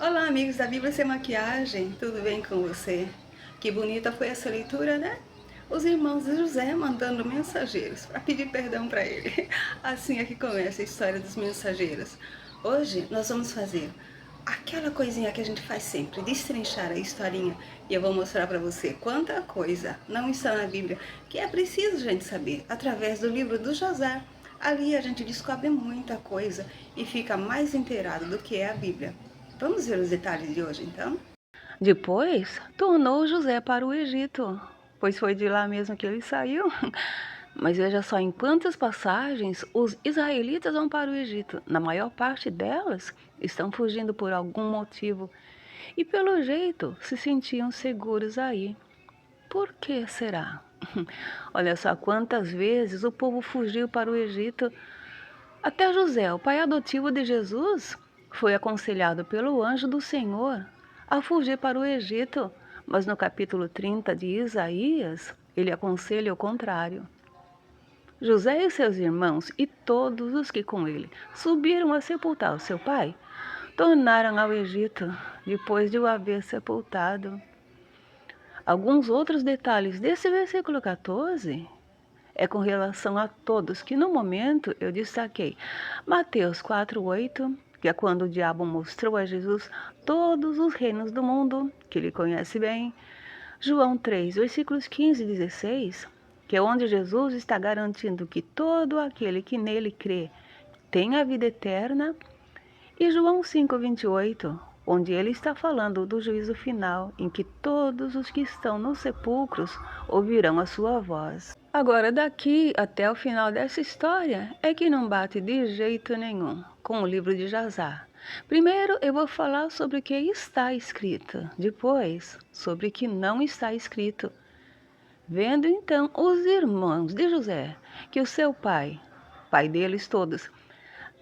Olá, amigos da Bíblia Sem Maquiagem, tudo bem com você? Que bonita foi essa leitura, né? Os irmãos de José mandando mensageiros para pedir perdão para ele. Assim é que começa a história dos mensageiros. Hoje nós vamos fazer aquela coisinha que a gente faz sempre, destrinchar a historinha. E eu vou mostrar para você quanta coisa não está na Bíblia que é preciso a gente saber através do livro do José. Ali a gente descobre muita coisa e fica mais inteirado do que é a Bíblia. Vamos ver os detalhes de hoje, então? Depois, tornou José para o Egito, pois foi de lá mesmo que ele saiu. Mas veja só em quantas passagens os israelitas vão para o Egito. Na maior parte delas, estão fugindo por algum motivo e, pelo jeito, se sentiam seguros aí. Por que será? Olha só quantas vezes o povo fugiu para o Egito. Até José, o pai adotivo de Jesus, foi aconselhado pelo anjo do Senhor a fugir para o Egito, mas no capítulo 30 de Isaías, ele aconselha o contrário. José e seus irmãos e todos os que com ele subiram a sepultar o seu pai, tornaram ao Egito depois de o haver sepultado. Alguns outros detalhes desse versículo 14 é com relação a todos, que no momento eu destaquei. Mateus 4:8, que é quando o diabo mostrou a Jesus todos os reinos do mundo, que ele conhece bem. João 3, versículos 15 e 16, que é onde Jesus está garantindo que todo aquele que nele crê tem a vida eterna. E João 5:28, onde ele está falando do juízo final, em que todos os que estão nos sepulcros ouvirão a sua voz. Agora, daqui até o final dessa história é que não bate de jeito nenhum com o livro de Jazar. Primeiro eu vou falar sobre o que está escrito, depois sobre o que não está escrito. Vendo então os irmãos de José que o seu pai, pai deles todos,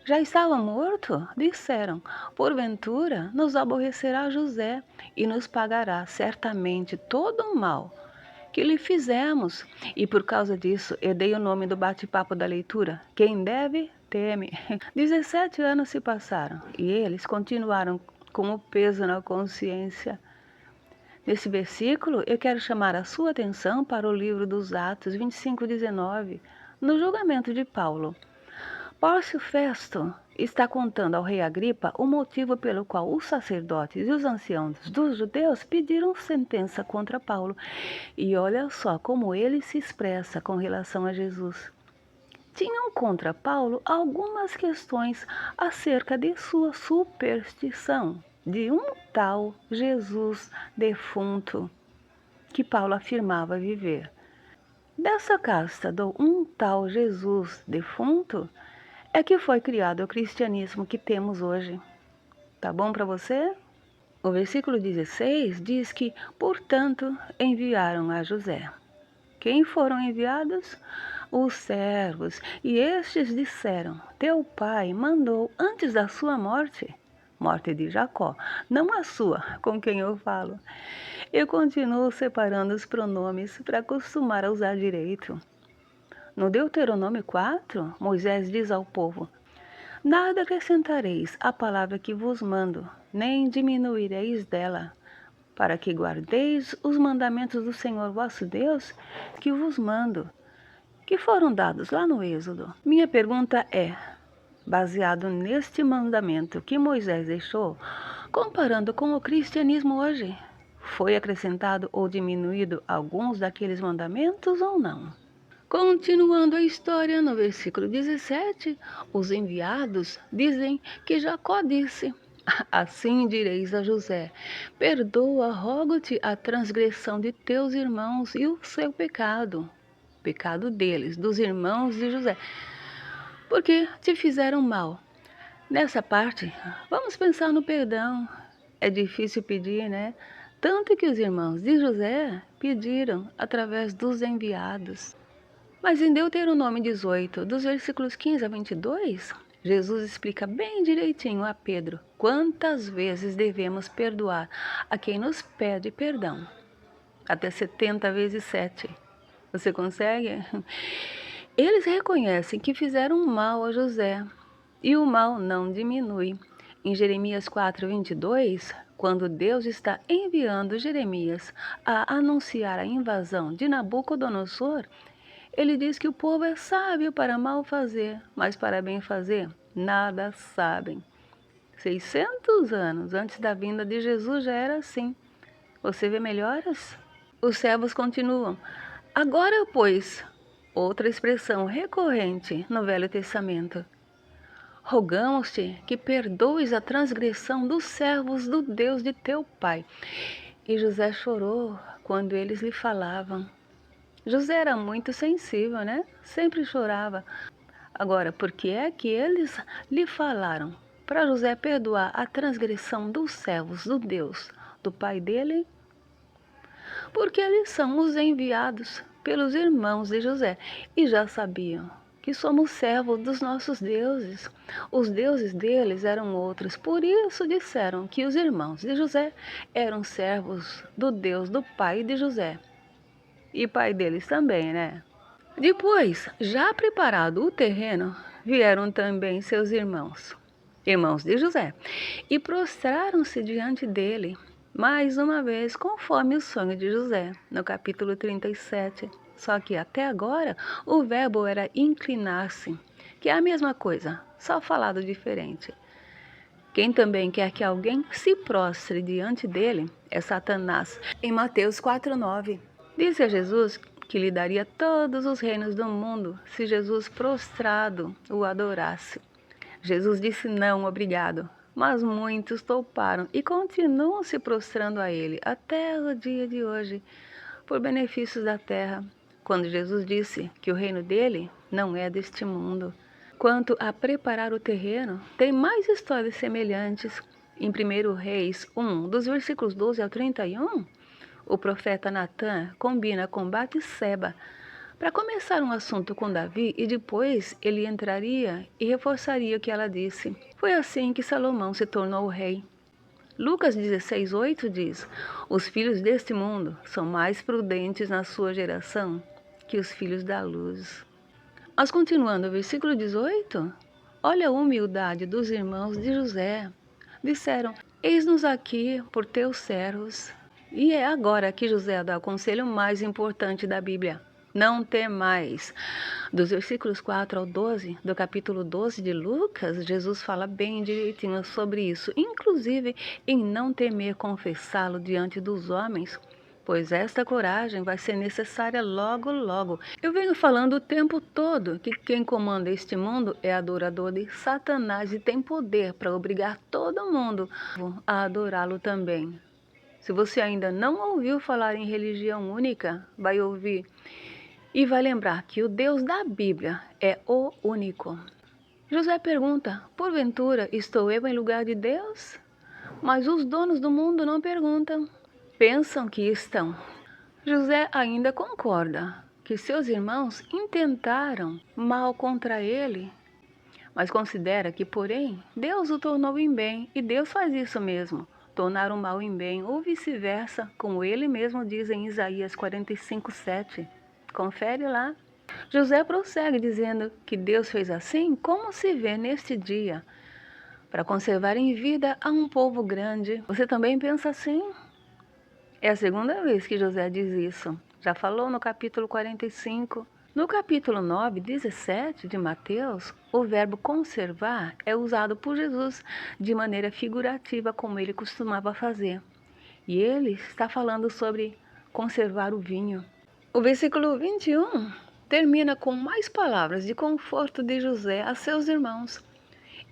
já estava morto, disseram: porventura nos aborrecerá José e nos pagará certamente todo o mal que lhe fizemos. E por causa disso, eu dei o nome do bate-papo da leitura: Quem deve, teme. 17 anos se passaram e eles continuaram com o peso na consciência. Nesse versículo, eu quero chamar a sua atenção para o livro dos Atos 25:19, no julgamento de Paulo. Pórcio Festo está contando ao rei Agripa o motivo pelo qual os sacerdotes e os anciãos dos judeus pediram sentença contra Paulo. E olha só como ele se expressa com relação a Jesus. Tinham contra Paulo algumas questões acerca de sua superstição, de um tal Jesus defunto que Paulo afirmava viver. Dessa casta do um tal Jesus defunto é que foi criado o cristianismo que temos hoje. Tá bom para você? O versículo 16 diz que, portanto, enviaram a José. Quem foram enviados? Os servos. E estes disseram: Teu pai mandou antes da sua morte, morte de Jacó, não a sua, com quem eu falo. Eu continuo separando os pronomes para acostumar a usar direito. No Deuteronômio 4, Moisés diz ao povo: Nada acrescentareis à palavra que vos mando, nem diminuireis dela, para que guardeis os mandamentos do Senhor vosso Deus, que vos mando, que foram dados lá no Êxodo. Minha pergunta é, baseado neste mandamento que Moisés deixou, comparando com o cristianismo hoje, foi acrescentado ou diminuído alguns daqueles mandamentos ou não? Continuando a história, no versículo 17, os enviados dizem que Jacó disse: Assim direis a José: Perdoa, rogo-te, a transgressão de teus irmãos e o seu pecado, pecado deles, dos irmãos de José, porque te fizeram mal. Nessa parte, vamos pensar no perdão. É difícil pedir, né? Tanto que os irmãos de José pediram através dos enviados. Mas em Deuteronômio 18, dos versículos 15 a 22, Jesus explica bem direitinho a Pedro quantas vezes devemos perdoar a quem nos pede perdão. Até 70 vezes 7. Você consegue? Eles reconhecem que fizeram mal a José e o mal não diminui. Em Jeremias 4:22, quando Deus está enviando Jeremias a anunciar a invasão de Nabucodonosor, ele diz que o povo é sábio para mal fazer, mas para bem fazer, nada sabem. 600 anos antes da vinda de Jesus já era assim. Você vê melhoras? Os servos continuam. Agora, pois, outra expressão recorrente no Velho Testamento. Rogamos-te que perdoes a transgressão dos servos do Deus de teu pai. E José chorou quando eles lhe falavam. José era muito sensível, né? Sempre chorava. Agora, por que é que eles lhe falaram para José perdoar a transgressão dos servos do Deus do pai dele? Porque eles são os enviados pelos irmãos de José e já sabiam que somos servos dos nossos deuses. Os deuses deles eram outros, por isso disseram que os irmãos de José eram servos do Deus do pai de José. E pai deles também, né? Depois, já preparado o terreno, vieram também seus irmãos, irmãos de José, e prostraram-se diante dele, mais uma vez, conforme o sonho de José, no capítulo 37. Só que até agora o verbo era inclinar-se, que é a mesma coisa, só falado diferente. Quem também quer que alguém se prostre diante dele é Satanás. Em Mateus 4:9, disse a Jesus que lhe daria todos os reinos do mundo se Jesus prostrado o adorasse. Jesus disse não, obrigado, mas muitos toparam e continuam se prostrando a ele até o dia de hoje, por benefícios da terra, quando Jesus disse que o reino dele não é deste mundo. Quanto a preparar o terreno, tem mais histórias semelhantes. Em 1 Reis 1, dos versículos 12 ao 31, o profeta Natã combina com Batseba para começar um assunto com Davi e depois ele entraria e reforçaria o que ela disse. Foi assim que Salomão se tornou rei. Lucas 16:8 diz: os filhos deste mundo são mais prudentes na sua geração que os filhos da luz. Mas continuando o versículo 18, olha a humildade dos irmãos de José. Disseram: eis-nos aqui por teus servos. E é agora que José dá o conselho mais importante da Bíblia. Não temais. Dos versículos 4 ao 12, do capítulo 12 de Lucas, Jesus fala bem direitinho sobre isso, inclusive em não temer confessá-lo diante dos homens, pois esta coragem vai ser necessária logo, logo. Eu venho falando o tempo todo que quem comanda este mundo é adorador de Satanás e tem poder para obrigar todo mundo a adorá-lo também. Se você ainda não ouviu falar em religião única, vai ouvir e vai lembrar que o Deus da Bíblia é o único. José pergunta: porventura estou eu em lugar de Deus? Mas os donos do mundo não perguntam, pensam que estão. José ainda concorda que seus irmãos intentaram mal contra ele, mas considera que, porém, Deus o tornou em bem, e Deus faz isso mesmo, tornar o mal em bem, ou vice-versa, como ele mesmo diz em Isaías 45:7. Confere lá. José prossegue dizendo que Deus fez assim, como se vê neste dia, para conservar em vida a um povo grande. Você também pensa assim? É a segunda vez que José diz isso. Já falou no capítulo 45. No capítulo 9:17 de Mateus, o verbo conservar é usado por Jesus de maneira figurativa, como ele costumava fazer. E ele está falando sobre conservar o vinho. O versículo 21 termina com mais palavras de conforto de José a seus irmãos.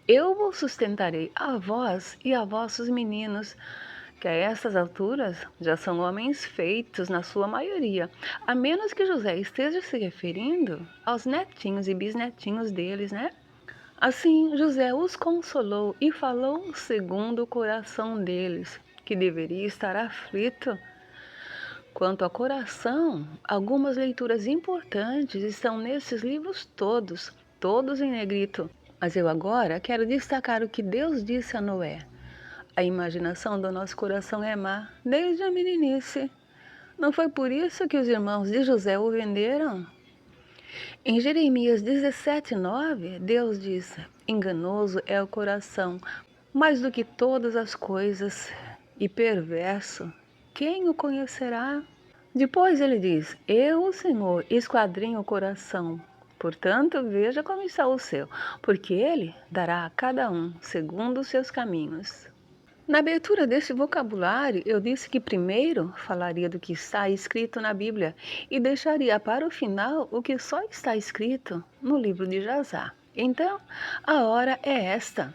Eu vos sustentarei a vós e a vossos meninos, que a estas alturas já são homens feitos na sua maioria, a menos que José esteja se referindo aos netinhos e bisnetinhos deles, né? Assim, José os consolou e falou segundo o coração deles, que deveria estar aflito. Quanto ao coração, algumas leituras importantes estão nesses livros todos, todos em negrito. Mas eu agora quero destacar o que Deus disse a Noé. A imaginação do nosso coração é má, desde a meninice. Não foi por isso que os irmãos de José o venderam? Em Jeremias 17:9, Deus diz: enganoso é o coração, mais do que todas as coisas, e perverso, quem o conhecerá? Depois ele diz: Eu, o Senhor, esquadrinho o coração. Portanto, veja como está o seu, porque ele dará a cada um segundo os seus caminhos. Na abertura deste vocabulário, eu disse que primeiro falaria do que está escrito na Bíblia e deixaria para o final o que só está escrito no livro de Jasar. Então, a hora é esta.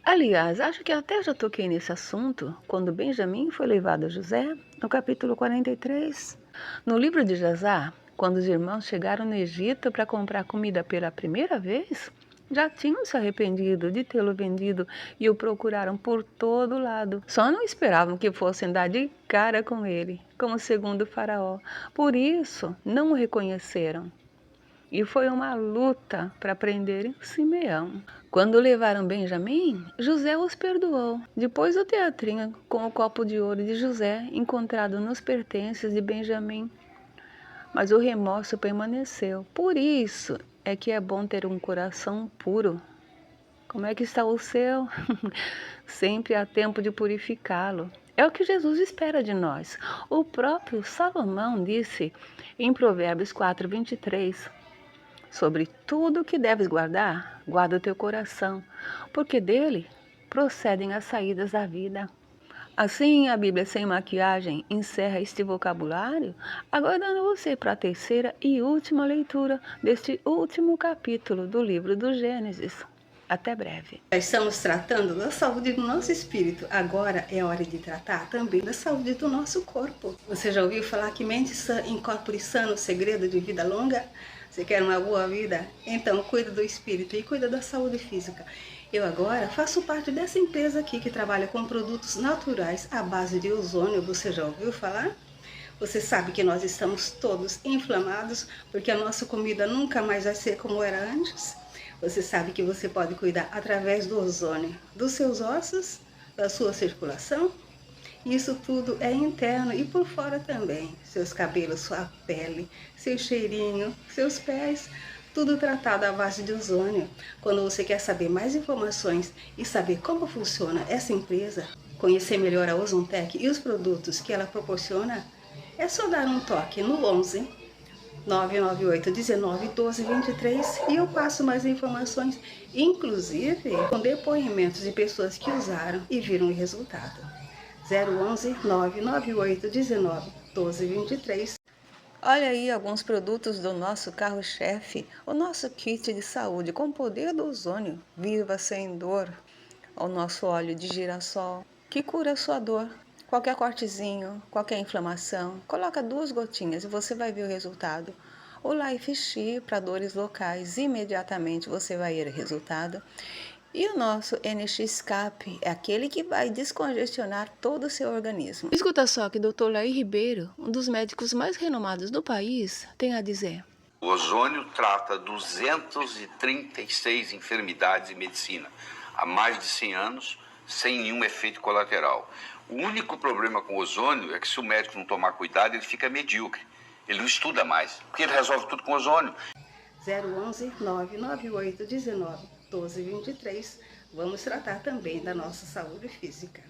Aliás, acho que até já toquei nesse assunto quando Benjamim foi levado a José, no capítulo 43. No livro de Jasar, quando os irmãos chegaram no Egito para comprar comida pela primeira vez, já tinham se arrependido de tê-lo vendido e o procuraram por todo lado. Só não esperavam que fossem dar de cara com ele, como segundo o faraó. Por isso, não o reconheceram. E foi uma luta para prenderem Simeão. Quando levaram Benjamim, José os perdoou. Depois do teatrinho com o copo de ouro de José encontrado nos pertences de Benjamim. Mas o remorso permaneceu. Por isso é que é bom ter um coração puro. Como é que está o seu? Sempre há tempo de purificá-lo. É o que Jesus espera de nós. O próprio Salomão disse em Provérbios 4:23, sobre tudo que deves guardar, guarda o teu coração, porque dele procedem as saídas da vida. Assim, a Bíblia Sem Maquiagem encerra este vocabulário, aguardando você para a terceira e última leitura deste último capítulo do livro do Gênesis. Até breve. Estamos tratando da saúde do nosso espírito. Agora é hora de tratar também da saúde do nosso corpo. Você já ouviu falar que mente sã, incorpore sano, segredo de vida longa? Você quer uma boa vida? Então cuida do espírito e cuida da saúde física. Eu agora faço parte dessa empresa aqui que trabalha com produtos naturais à base de ozônio. Você já ouviu falar? Você sabe que nós estamos todos inflamados porque a nossa comida nunca mais vai ser como era antes? Você sabe que você pode cuidar através do ozônio dos seus ossos, da sua circulação? Isso tudo é interno e por fora também. Seus cabelos, sua pele, seu cheirinho, seus pés, tudo tratado à base de ozônio. Quando você quer saber mais informações e saber como funciona essa empresa, conhecer melhor a Ozontec e os produtos que ela proporciona, é só dar um toque no 11 998 19 12 23 e eu passo mais informações, inclusive com depoimentos de pessoas que usaram e viram o resultado. 011 998 19 12 23. Olha aí alguns produtos do nosso carro-chefe, o nosso kit de saúde com poder do ozônio, viva sem dor. O nosso óleo de girassol, que cura a sua dor. Qualquer cortezinho, qualquer inflamação, coloca 2 gotinhas e você vai ver o resultado. O Life Chi para dores locais, imediatamente você vai ver o resultado. E o nosso NX Cap é aquele que vai descongestionar todo o seu organismo. Escuta só que o Dr. Laí Ribeiro, um dos médicos mais renomados do país, tem a dizer. O ozônio trata 236 enfermidades em medicina há mais de 100 anos, sem nenhum efeito colateral. O único problema com o ozônio é que se o médico não tomar cuidado, ele fica medíocre. Ele não estuda mais, porque ele resolve tudo com ozônio. 011 998 19 12 23. Vamos tratar também da nossa saúde física.